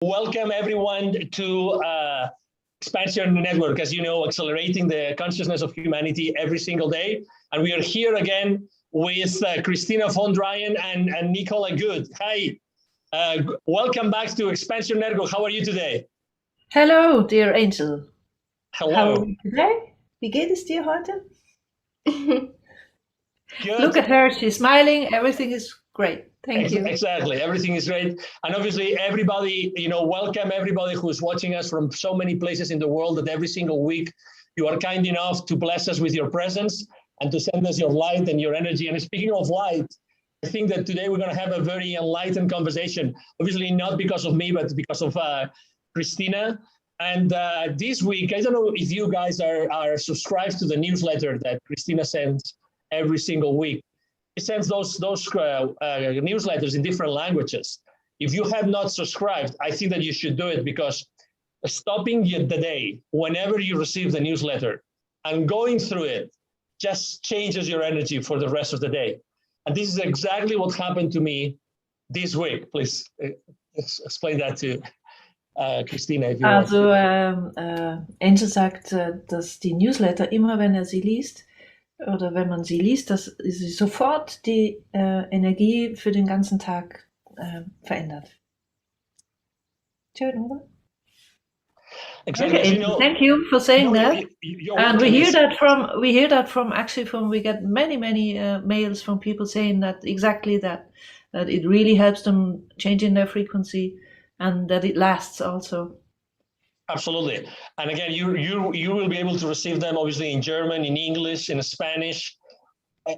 Welcome everyone to XPNSion Network, as you know, accelerating the consciousness of humanity every single day. And we are here again with Christina von Dreien and Nicola Good. Hi, welcome back to XPNSion Network. How are you today? Hello, dear angel. Hello. How are you today? Wie geht es dir heute? Good. Look at her, she's smiling, everything is great. Thank you. Exactly, everything is great. And obviously everybody, welcome everybody who's watching us from so many places in the world, that every single week you are kind enough to bless us with your presence and to send us your light and your energy. And speaking of light, I think that today we're going to have a very enlightened conversation, obviously not because of me, but because of Christina. And this week, I don't know if you guys are subscribed to the newsletter that Christina sends every single week. She sends those newsletters in different languages. If you have not subscribed, I think that you should do it, because stopping the day whenever you receive the newsletter and going through it just changes your energy for the rest of the day. And this is exactly what happened to me this week. Please explain that to Christina. If you Also, Angel sagt, dass die Newsletter immer, wenn sie liest, oder wenn man sie liest, dass sie sofort die Energie für den ganzen Tag verändert. Schön, oder? Exactly. Okay, thank you for saying that. And we hear that from we get many mails from people saying that exactly that it really helps them changing their frequency and that it lasts also. Absolutely. And again, you will be able to receive them obviously in German, in English, in Spanish,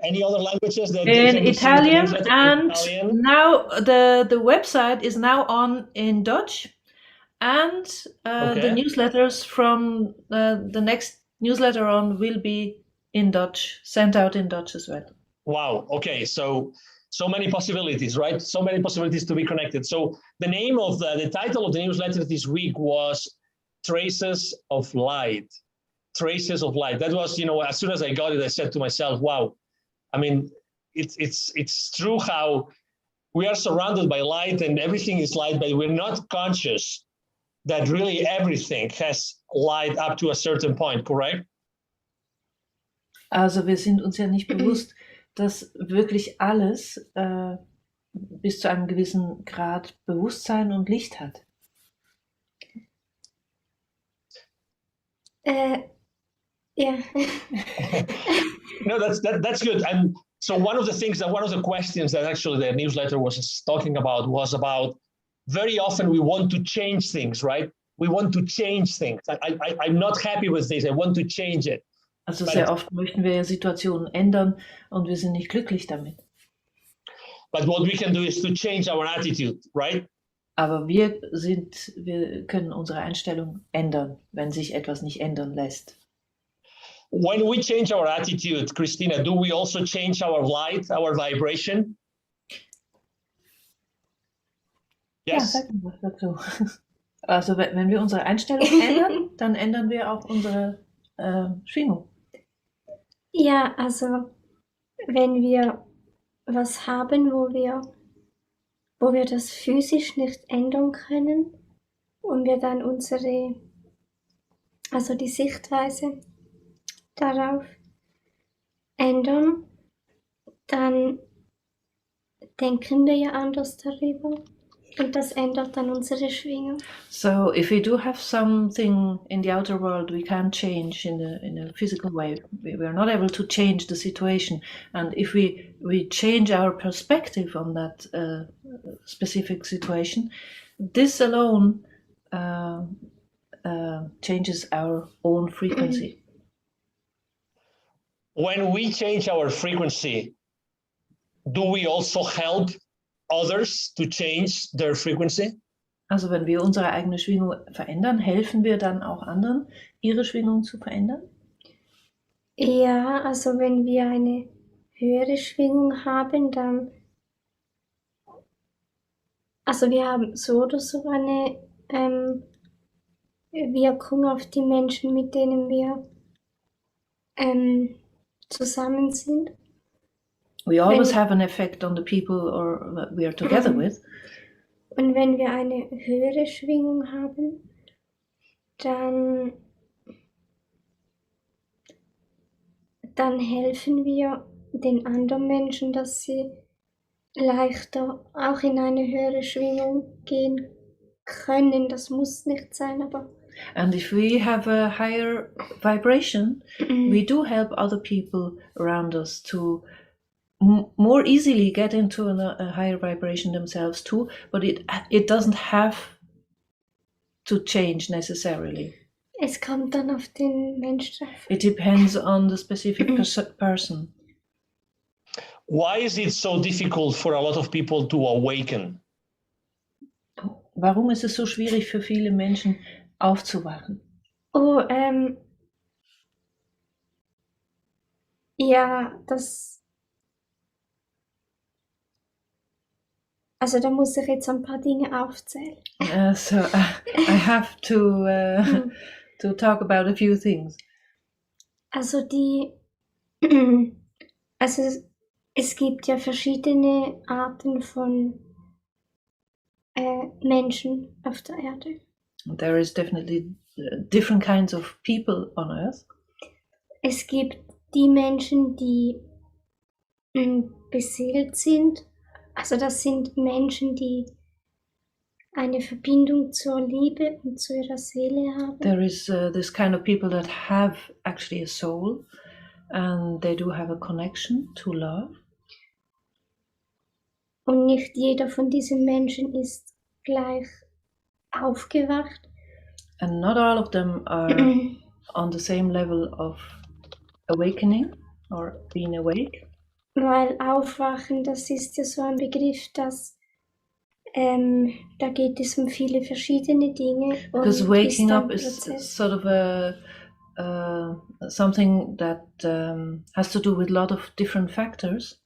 any other languages that in Italian, and Italian. Now the website is now on in Dutch, and the newsletters from the next newsletter on will be in Dutch, sent out in Dutch as well. Wow. Okay. So many possibilities, right? So many possibilities to be connected. So the name of the title of the newsletter this week was Traces of Light. Traces of Light. That was, as soon as I got it, I said to myself, wow. I mean, it's true how we are surrounded by light and everything is light, but we're not conscious that really everything has light up to a certain point, correct? Also wir sind uns ja nicht bewusst, dass wirklich alles bis zu einem gewissen Grad Bewusstsein und Licht hat. Yeah. No, that's good. And so one of the questions that actually the newsletter was talking about was about, very often we want to change things, right? We want to change things. I'm not happy with this. I want to change it. Also sehr oft möchten wir Situationen ändern und wir sind nicht glücklich damit. But what we can do is to change our attitude, right? Aber wir können unsere Einstellung ändern, wenn sich etwas nicht ändern lässt. When we change our attitude, Christina, do we also change our light, our vibration? Yes. Ja, sag mal was dazu. Also wenn wir unsere Einstellung ändern, dann ändern wir auch unsere Schwingung. Ja, also wenn wir was haben, wo wir das physisch nicht ändern können und wir dann die Sichtweise darauf ändern, dann denken wir ja anders darüber. Und das ändert dann unsere Schwingung. So if we do have something in the outer world we can't change in a physical way, we are not able to change the situation. And if we change our perspective on that specific situation, this alone changes our own frequency. When we change our frequency, do we also help others to change their frequency? Also wenn wir unsere eigene Schwingung verändern, helfen wir dann auch anderen, ihre Schwingung zu verändern? Ja, also wenn wir eine höhere Schwingung haben, dann, also wir haben so oder so eine Wirkung auf die Menschen, mit denen wir zusammen sind. We always have an effect on the people we are together with. Und wenn wir eine höhere Schwingung haben, dann helfen wir den anderen Menschen, dass sie leichter auch in eine höhere Schwingung gehen können. Das muss nicht sein, aber And if we have a higher vibration, we do help other people around us to more easily get into a higher vibration themselves too, but it doesn't have to change necessarily. es kommt dann auf den Mensch drauf. It depends on the specific person. Why is it so difficult for a lot of people to awaken? Warum ist es so schwierig für viele Menschen aufzuwachen? Oh, ja, also da muss ich jetzt ein paar Dinge aufzählen. So I have to talk about a few things. Also es gibt ja verschiedene Arten von Menschen auf der Erde. There is definitely different kinds of people on Earth. Es gibt die Menschen, die beseelt sind. Also das sind Menschen, die eine Verbindung zur Liebe und zu ihrer Seele haben. There is this kind of people that have actually a soul and they do have a connection to love. Und nicht jeder von diesen Menschen ist gleich aufgewacht. And not all of them are on the same level of awakening or being awake. Weil Aufwachen, das ist ja so ein Begriff, dass da geht es um viele verschiedene Dinge. Because waking up is sort of something that has to do with a lot of different factors.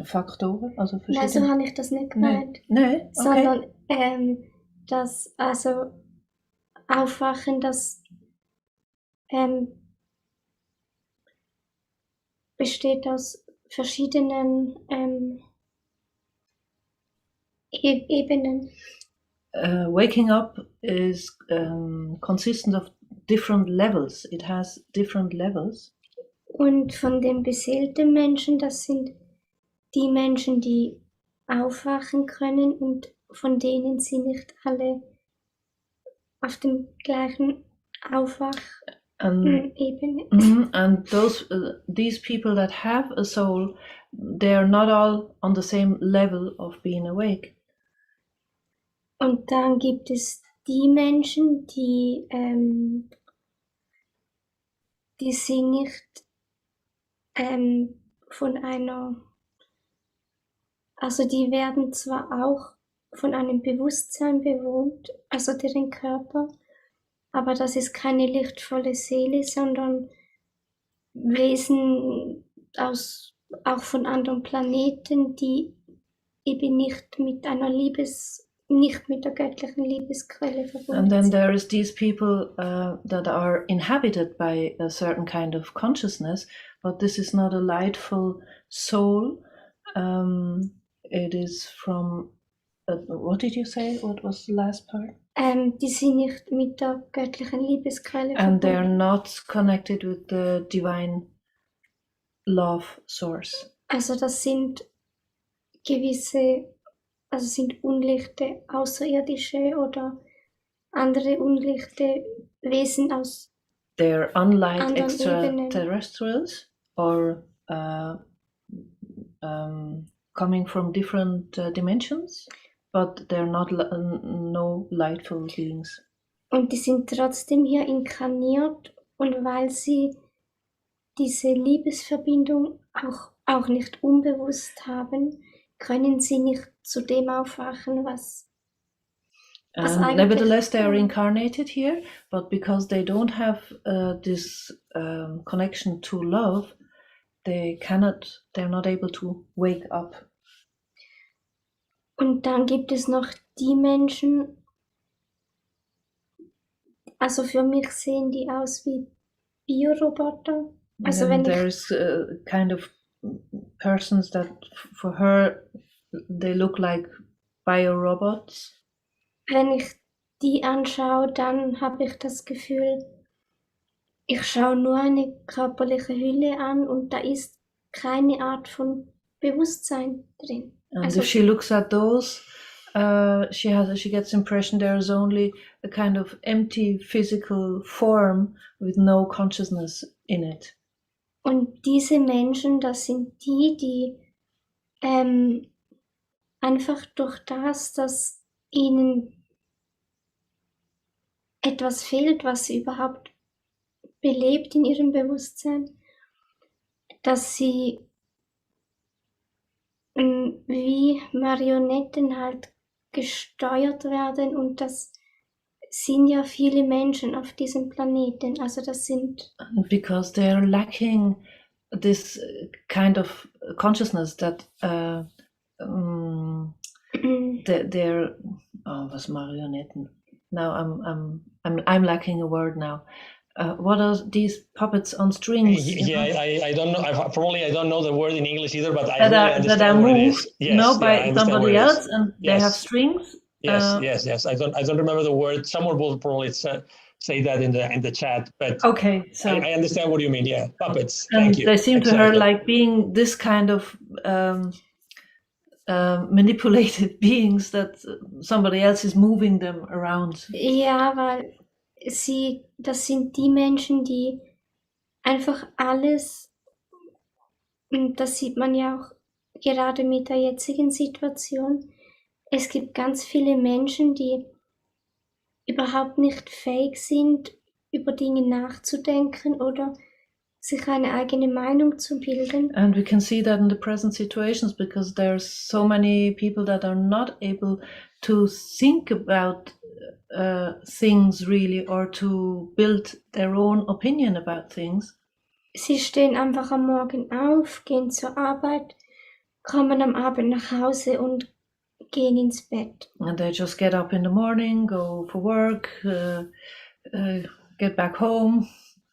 Faktoren, also verschiedene. Nein, so habe ich das nicht gemeint. Nee, okay. Sondern das, also Aufwachen, das besteht aus verschiedenen Ebenen. Waking up is consistent of different levels. It has different levels. Und von den beseelten Menschen, das sind die Menschen, die aufwachen können und von denen sie nicht alle auf dem gleichen Aufwach-Ebene. And these people that have a soul, they are not all on the same level of being awake. Und dann gibt es die Menschen, die sind nicht von einer, also die werden zwar auch von einem Bewusstsein bewohnt, also deren Körper, aber das ist keine lichtvolle Seele, sondern Wesen auch von anderen Planeten, die eben nicht mit der göttlichen Liebesquelle verbunden And then sind. there is these people that are inhabited by a certain kind of consciousness, but this is not a lightful soul. It is from, what did you say? What was the last part? Die sind nicht mit der göttlichen Liebesquelle And they are verbunden. not connected with the divine love source. Also das sind sind unlichte Außerirdische oder andere unlichte Wesen aus They're unlike anderen Ebenen. extraterrestrials or coming from different dimensions, but they're not no lightful beings. Und die sind trotzdem hier inkarniert, und weil sie diese Liebesverbindung auch nicht unbewusst haben, können sie nicht zu dem aufwachen, was And nevertheless, they are incarnated here, but because they don't have this connection to love, they're not able to wake up. Und dann gibt es noch die Menschen, also für mich sehen die aus wie Bioroboter. Also And wenn ich, there's kind of persons that for her they look like biorobots. wenn ich die anschaue, dann habe ich das Gefühl, ich schaue nur eine körperliche Hülle an und da ist keine Art von Bewusstsein drin. And Also if she looks at those, she gets the impression there is only a kind of empty physical form with no consciousness in it. und diese Menschen, das sind die einfach durch das, dass ihnen etwas fehlt, was sie überhaupt belebt in ihrem Bewusstsein, dass sie wie Marionetten halt gesteuert werden und das sind ja viele Menschen auf diesem Planeten. Also das sind Because they're lacking this kind of consciousness that they're was Marionetten. Now I'm lacking a word now. What are these puppets on strings? Yeah, I don't know. I don't know the word in English either, but I that really are understand what it is. moved, Yes, by I understand somebody what it is. else, and they have strings. Yes. I don't remember the word. Someone will probably say that in the chat. But okay, so I understand what you mean. Yeah, puppets. And Thank you. they seem to her like being this kind of manipulated beings that somebody else is moving them around. Ja, weil das sind die Menschen, die einfach alles, und das sieht man ja auch gerade mit der jetzigen Situation, es gibt ganz viele Menschen, die überhaupt nicht fähig sind, über Dinge nachzudenken oder sich eine eigene Meinung zu bilden. And we can see that in the present situations because there's so many people that are not able to think about things really or to build their own opinion about things. Sie stehen einfach am Morgen auf, gehen zur Arbeit, kommen am Abend nach Hause und gehen ins Bett. And they just get up in the morning, go for work, get back home,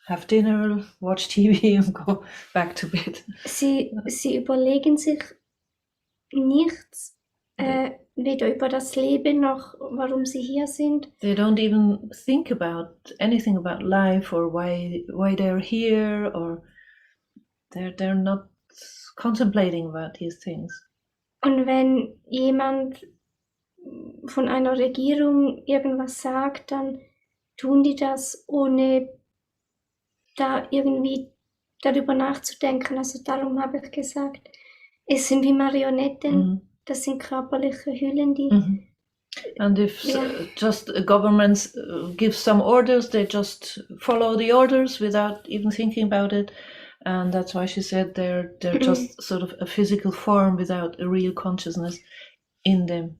have dinner, watch TV and go back to bed. Sie überlegen sich nichts, weder über das Leben noch warum sie hier sind. They don't even think about anything about life or why they're here, or they're not contemplating about these things. Und wenn jemand von einer Regierung irgendwas sagt, dann tun die das, ohne da irgendwie darüber nachzudenken. Also darum habe ich gesagt, es sind wie Marionetten, das sind körperliche Hüllen, die... And if just governments give some orders, they just follow the orders without even thinking about it. And that's why she said they're just sort of a physical form without a real consciousness in them.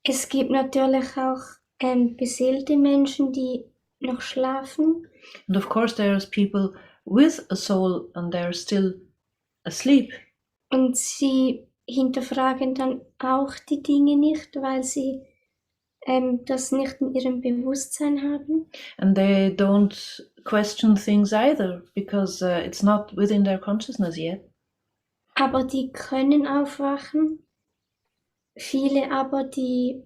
Es gibt natürlich auch beseelte Menschen, die noch schlafen. And of course there's people with a soul and they're still asleep. Und sie hinterfragen dann auch die Dinge nicht, weil sie das nicht in ihrem Bewusstsein haben. And they don't question things either because it's not within their consciousness yet. Aber die können aufwachen. Viele aber, die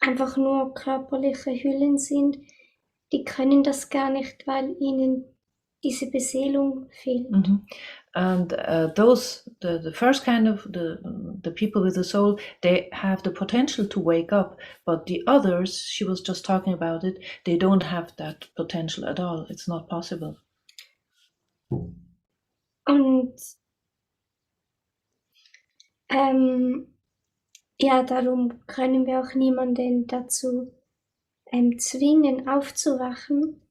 einfach nur körperliche Hüllen sind, die können das gar nicht, weil ihnen diese Beseelung fehlt. And those, the first kind of the people with the soul, they have the potential to wake up, but the others, she was just talking about it, they don't have that potential at all. It's not possible. Und ja, darum können wir auch niemanden dazu zwingen, aufzuwachen,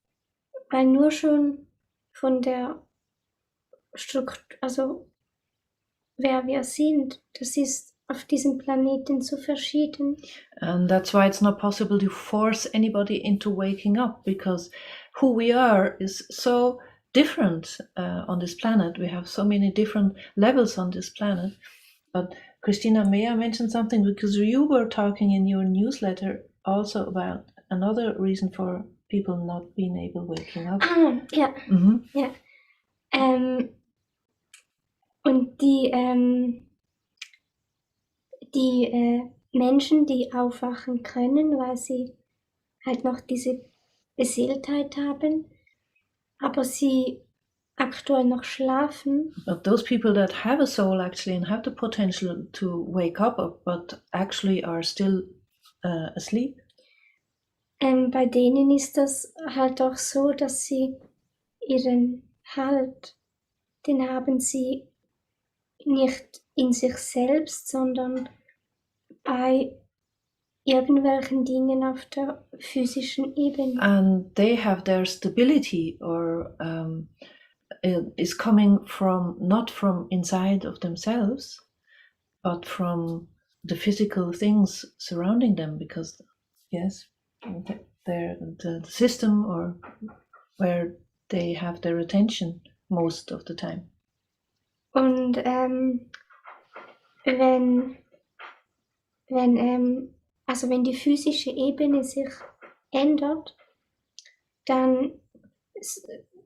weil nur schon von der Struktur, also wer wir sind, das ist auf diesem Planeten so verschieden. And that's why it's not possible to force anybody into waking up, because who we are is so different on this planet. We have so many different levels on this planet. But Christina, may I mention something? Because you were talking in your newsletter also about another reason for people not being able waking up. Ja. Mhm. Ja. Und die Menschen, die aufwachen können, weil sie halt noch diese Beseeltheit haben, aber sie aktuell noch schlafen, But those people that have a soul actually and have the potential to wake up, but actually are still asleep, bei denen ist das halt auch so, dass sie ihren Halt, den haben sie nicht in sich selbst, sondern bei irgendwelchen Dingen auf der physischen Ebene. and they have their stability or is coming from not from inside of themselves, but from the physical things surrounding them, because yes, they're the system or where they have their attention most of the time. Und wenn die physische Ebene sich ändert, dann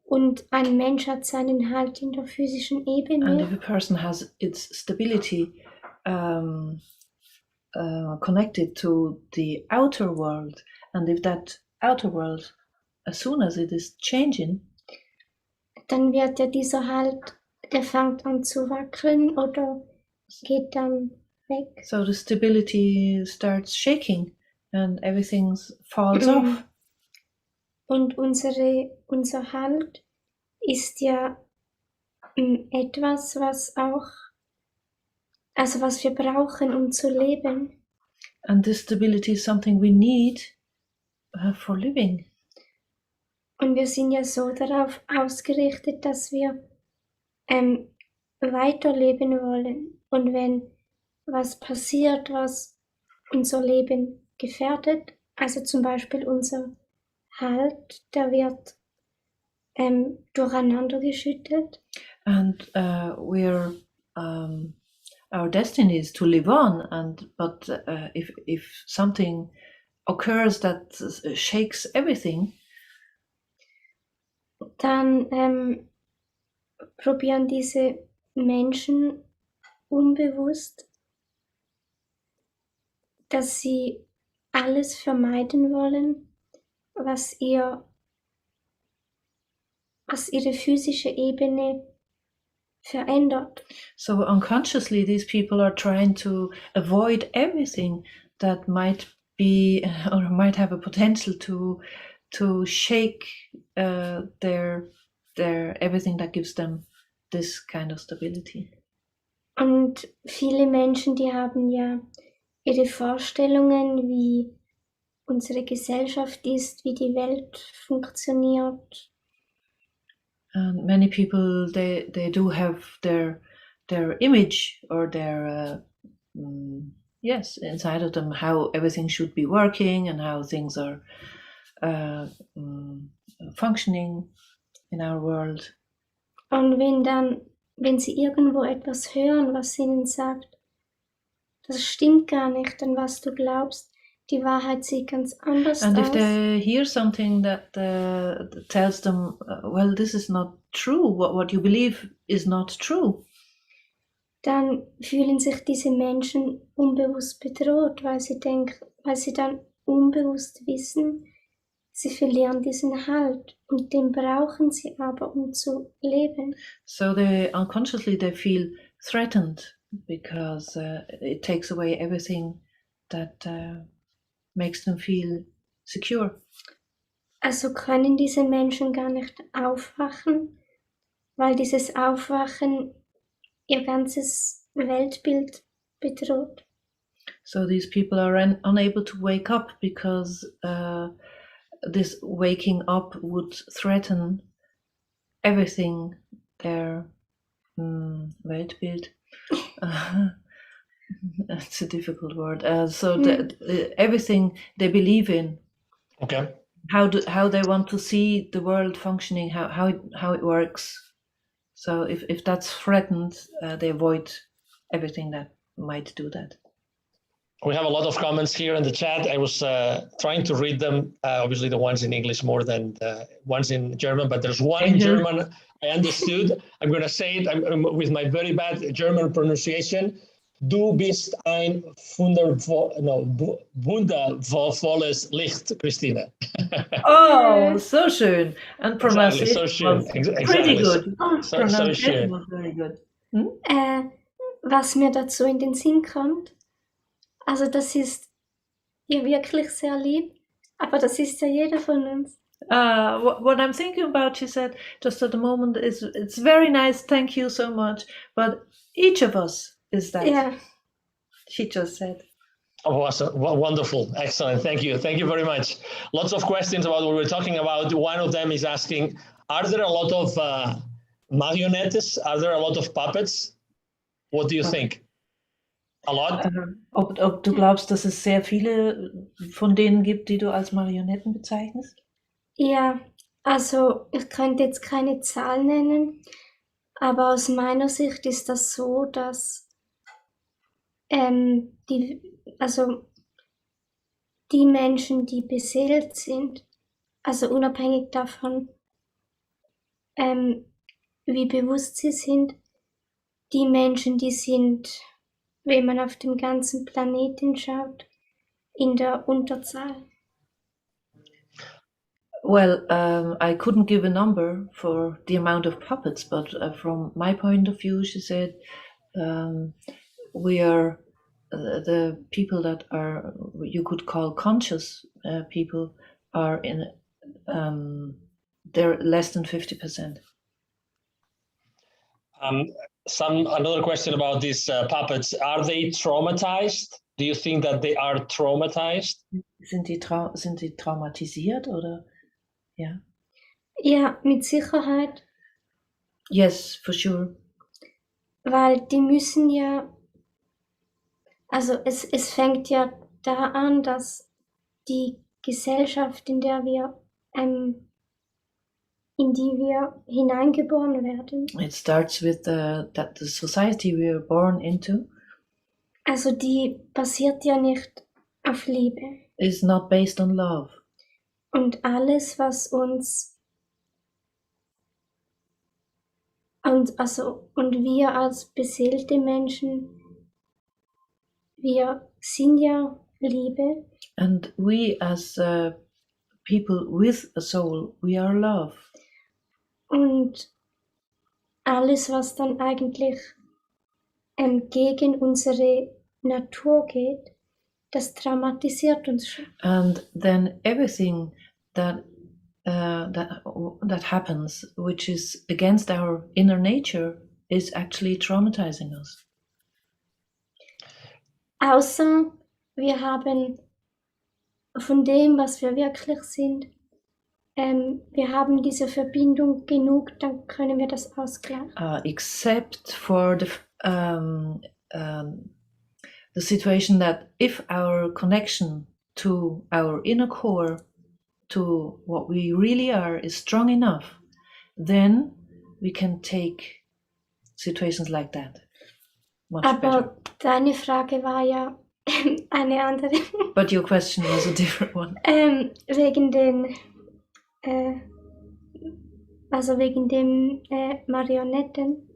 und ein Mensch hat seinen Halt in der physischen And if Ebene, a person has its stability connected to the outer world, and if that outer world, as soon as it is changing, dann wird ja dieser Halt, der fängt an zu wackeln oder geht dann weg. so the stability starts shaking and everything falls off. Und unser Halt ist ja etwas, was wir brauchen, um zu leben. And this stability is something we need for living. Und wir sind ja so darauf ausgerichtet, dass wir weiterleben wollen. Und wenn was passiert, was unser Leben gefährdet, also zum Beispiel unser Halt, der wird durcheinander geschüttet. And our destiny is to live on, but if something occurs that shakes everything, dann probieren diese Menschen unbewusst, dass sie alles vermeiden wollen, was ihre physische Ebene verändert. So unconsciously, these people are trying to avoid everything that might be or might have a potential to shake their everything that gives them this kind of stability. Und viele Menschen, die haben ja ihre Vorstellungen, wie unsere Gesellschaft ist, wie die Welt funktioniert. And many people they do have their image or their yes, inside of them how everything should be working and how things are functioning in our world. Und wenn sie irgendwo etwas hören, was ihnen sagt, das stimmt gar nicht an was du glaubst, die Wahrheit sieht ganz anders And aus. if they hear something that tells them, well, this is not true, what you believe is not true, dann fühlen sich diese Menschen unbewusst bedroht, weil sie dann unbewusst wissen, sie verlieren diesen Halt und den brauchen sie aber, um zu leben. so they unconsciously they feel threatened because it takes away everything that makes them feel secure. Also können diese Menschen gar nicht aufwachen, weil dieses Aufwachen ihr ganzes Weltbild bedroht. So these people are unable to wake up because this waking up would threaten everything, their Weltbild. That's a difficult word. Everything they believe in. Okay. How they want to see the world functioning, how it works. So if that's threatened, they avoid everything that might do that. We have a lot of comments here in the chat. I was trying to read them, obviously the ones in English more than the ones in German, but there's one in German I understood. I'm going to say it with my very bad German pronunciation. Du bist ein wundervolles Licht, Christine. Oh, so schön. And pronunciation Exactly, so was pretty good. So schön. Was very good. Was mir dazu in den Sinn kommt, also das ist ja wirklich sehr lieb, aber das ist ja jeder von uns. What I'm thinking about, she said, just at the moment, is it's very nice, thank you so much, but each of us is that. Ja. She just said. Oh, awesome. Well, wonderful. Excellent. Thank you. Thank you very much. Lots of questions about what we're talking about. One of them is asking, are there a lot of marionettes? Are there a lot of puppets? What do you think? A lot? Ob du glaubst, dass es sehr viele von denen gibt, die du als Marionetten bezeichnest? Ja, also ich könnte jetzt keine Zahl nennen, aber aus meiner Sicht ist das so, dass die Menschen, die beseelt sind, also unabhängig davon, wie bewusst sie sind, die Menschen, die sind, wenn man auf dem ganzen Planeten schaut, in der Unterzahl. Well, I couldn't give a number for the amount of puppets, but from my point of view, she said, we are the people that are, you could call conscious people, are in, they're less than 50%. Another question about these puppets. Are they traumatized? Do you think that they are traumatized? Sind die traumatisiert oder? Ja. Ja, mit Sicherheit. Yes, for sure. Weil die müssen ja, also es fängt ja da an, dass die Gesellschaft, in die wir hineingeboren werden. It starts with the society we are born into. Also die basiert ja nicht auf Liebe. Is not based on love. Und alles, was uns und wir als beseelte Menschen, wir sind ja Liebe. And we as people with a soul, we are love. Und alles, was dann eigentlich gegen unsere Natur geht, das traumatisiert uns schon. And then everything that happens, which is against our inner nature, is actually traumatizing us. Außer wir haben von dem, was wir wirklich sind, wir haben diese Verbindung genug, dann können wir das ausgleichen. Except for the situation that if our connection to our inner core, to what we really are, is strong enough, then we can take situations like that much Aber better. deine Frage war ja eine andere. But your question was a different one. Wegen den Marionetten.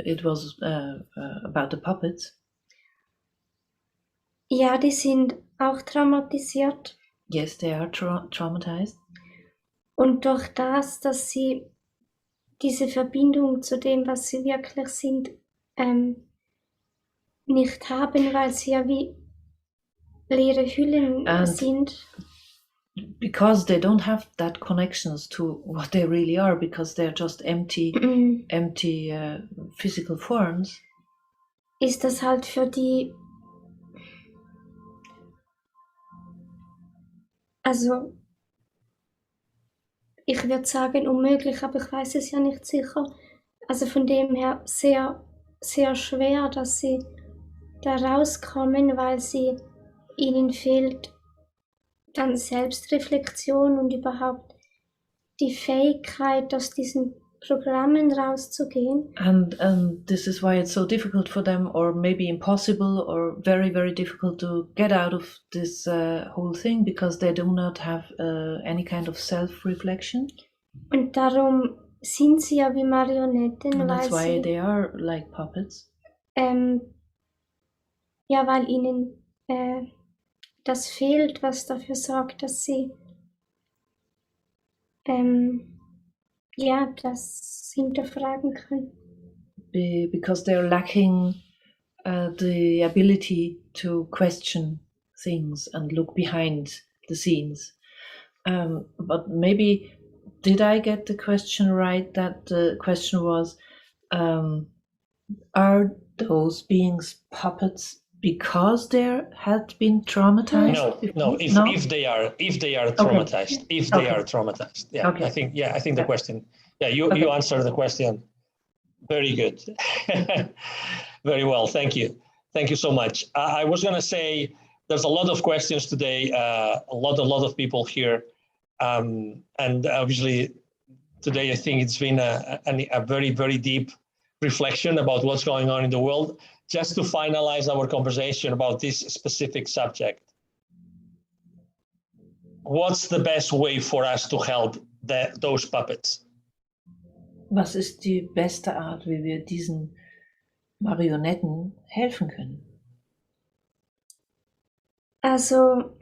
It was about the puppets. Ja, die sind auch traumatisiert. Yes, they are traumatized. Und durch das, dass sie diese Verbindung zu dem, was sie wirklich sind, nicht haben, weil sie ja wie leere Hüllen sind. Because they don't have that connections to what they really are, because they're just empty physical forms. Ist das halt für die, also ich würde sagen unmöglich, aber ich weiß es ja nicht sicher. Also von dem her sehr, sehr schwer, dass sie da rauskommen, weil ihnen fehlt dann Selbstreflexion und überhaupt die Fähigkeit, aus diesen Programmen rauszugehen. And this is why it's so difficult for them, or maybe impossible, or very, very difficult to get out of this whole thing, because they do not have any kind of self-reflection. Und darum sind sie ja wie Marionetten, And weil that's why sie, they are like puppets. ja, weil ihnen das fehlt, was dafür sorgt, dass sie ja, das hinterfragen können. Because they're lacking the ability to question things and look behind the scenes. But maybe, did I get the question right? That the question was, are those beings puppets because they had been traumatized? No. If they are traumatized, Okay. if they are traumatized, yeah. Okay. I think the question. Yeah, you answered the question. Very good. Very well. Thank you so much. I was going to say there's a lot of questions today. A lot of people here, and obviously today I think it's been a very, very deep reflection about what's going on in the world. Just to finalize our conversation about this specific subject, what's the best way for us to help those puppets? Was ist die beste Art, wie wir diesen Marionetten helfen können? Also,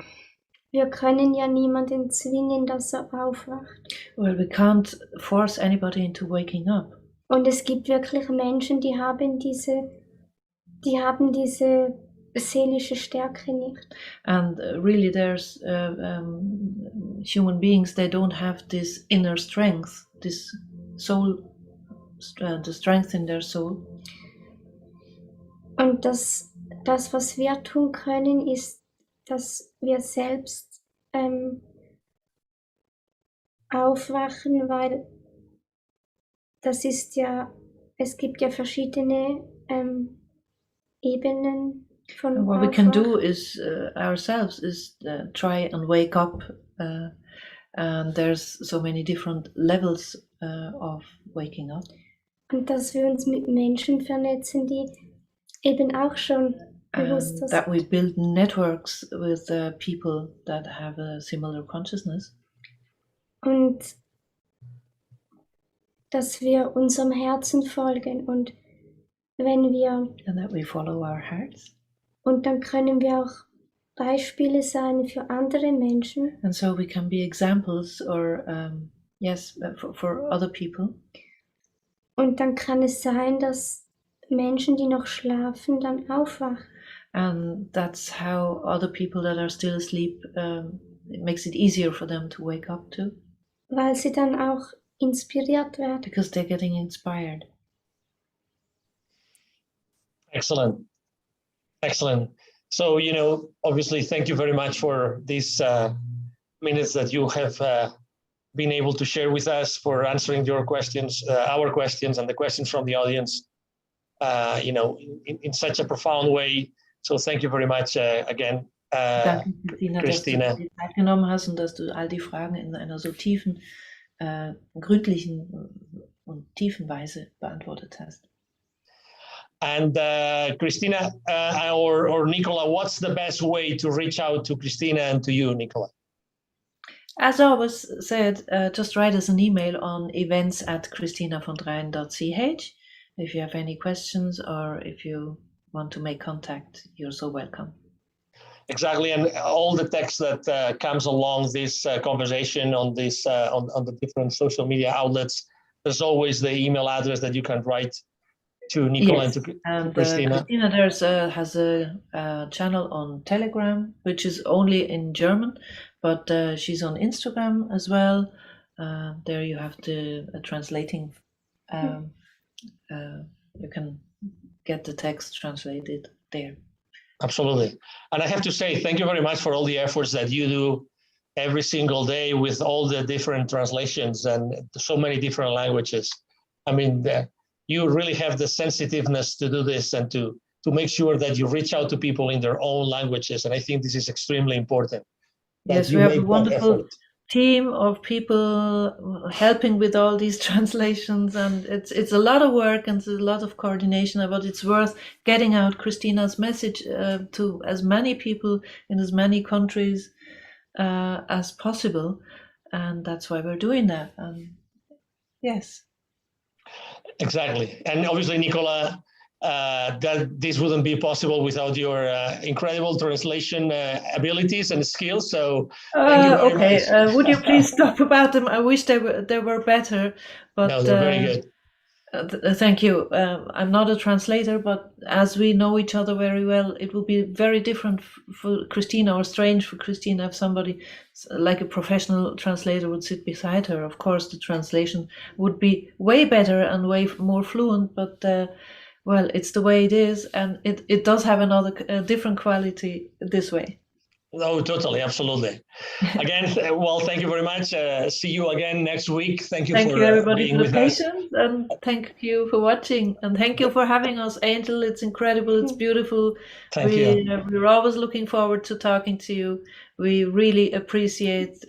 wir können ja niemanden zwingen, dass er aufwacht. Well, we can't force anybody into waking up. Und es gibt wirklich Menschen, die haben diese seelische Stärke nicht. And really, there's human beings, they don't have this inner strength, this soul, the strength in their soul. Und das, was wir tun können, ist, dass wir selbst aufwachen, weil das ist ja, es gibt ja verschiedene Ebenen von And what we can do Aufwachen. is ourselves is try and wake up, and there's so many different levels of waking up. Und dass wir uns mit Menschen vernetzen, die eben auch schon bewusster And that sind. we build networks with people that have a similar consciousness. Und dass wir unserem Herzen folgen, und wenn wir, And that we follow our hearts. und dann können wir auch Beispiele sein für andere Menschen. And so we can be examples, or for other people. Und dann kann es sein, dass Menschen, die noch schlafen, dann aufwachen. And that's how other people that are still asleep, it makes it easier for them to wake up too. Weil sie dann auch inspiriert werden. Because they're getting inspired. Excellent. So, obviously, thank you very much for these minutes that you have been able to share with us, for answering your questions, our questions, and the questions from the audience, in such a profound way. So thank you very much again, Danke, Christina, Christina. dass du dir die Zeit genommen hast und dass du all die Fragen in einer so tiefen, gründlichen und tiefen Weise beantwortet hast. And Christina or Nicola, what's the best way to reach out to Christina and to you, Nicola? As I always said, just write us an email on events@christinavondreien.ch if you have any questions, or if you want to make contact, you're so welcome. Exactly, and all the text that comes along this conversation on this on the different social media outlets, there's always the email address that you can write to Nicola Yes, and to and Christina. Christina has a channel on Telegram, which is only in German, but she's on Instagram as well. There you have the translating. You can get the text translated there. Absolutely. And I have to say, thank you very much for all the efforts that you do every single day with all the different translations and so many different languages. I mean, you really have the sensitiveness to do this and to make sure that you reach out to people in their own languages. And I think this is extremely important. Yes, we have a wonderful team of people helping with all these translations, and it's a lot of work and it's a lot of coordination, but it's worth getting out Christina's message to as many people in as many countries as possible, and that's why we're doing that. Yes, exactly. And obviously, Nicola, that this wouldn't be possible without your incredible translation abilities and skills. So thank you very much. Would you please stop about them? I wish they were better, but No, they're very good. Thank you. I'm not a translator, but as we know each other very well, it will be very different for Christina, or strange for Christina, if somebody like a professional translator would sit beside her. Of course, the translation would be way better and way more fluent, but well, it's the way it is, and it does have a different quality this way. No, totally, absolutely. Again, well, thank you very much. See you again next week. Thank you for everybody being for the with us. patience, and thank you for watching, and thank you for having us, Angel. It's incredible. It's beautiful. Thank you. We're always looking forward to talking to you. We really appreciate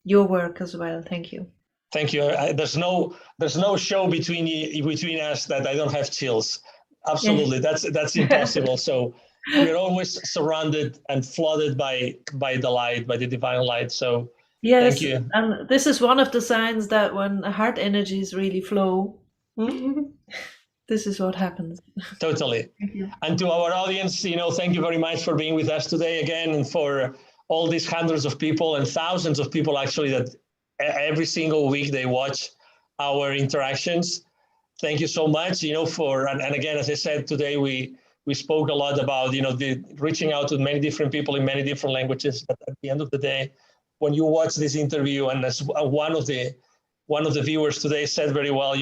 your work as well. Thank you. Thank you. There's no show between us that I don't have chills. Absolutely, that's impossible. So we're always surrounded and flooded by the light, by the divine light. So yes, thank you. And this is one of the signs that when heart energies really flow, this is what happens. Totally. Thank you. And to our audience, thank you very much for being with us today again, and for all these hundreds of people and thousands of people actually that every single week they watch our interactions. Thank you so much, and again, as I said today, we spoke a lot about, the reaching out to many different people in many different languages. But at the end of the day, when you watch this interview, and as one of the viewers today said very well,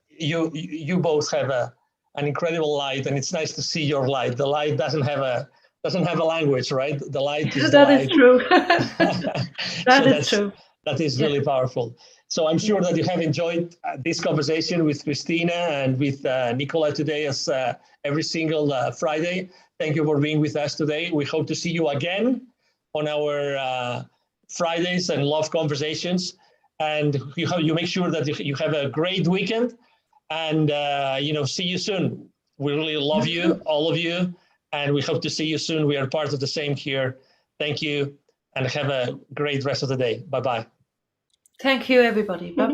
you both have an incredible light, and it's nice to see your light. The light doesn't have a language, right? The light is that the is light. true. That is true. That is really powerful. So I'm sure that you have enjoyed this conversation with Christina and with Nicola today, as every single Friday. Thank you for being with us today. We hope to see you again on our Fridays and Love Conversations. And you make sure that you have a great weekend, and see you soon. We really love you, all of you, and we hope to see you soon. We are part of the same here. Thank you, and have a great rest of the day. Bye-bye. Thank you, everybody. Bye-bye.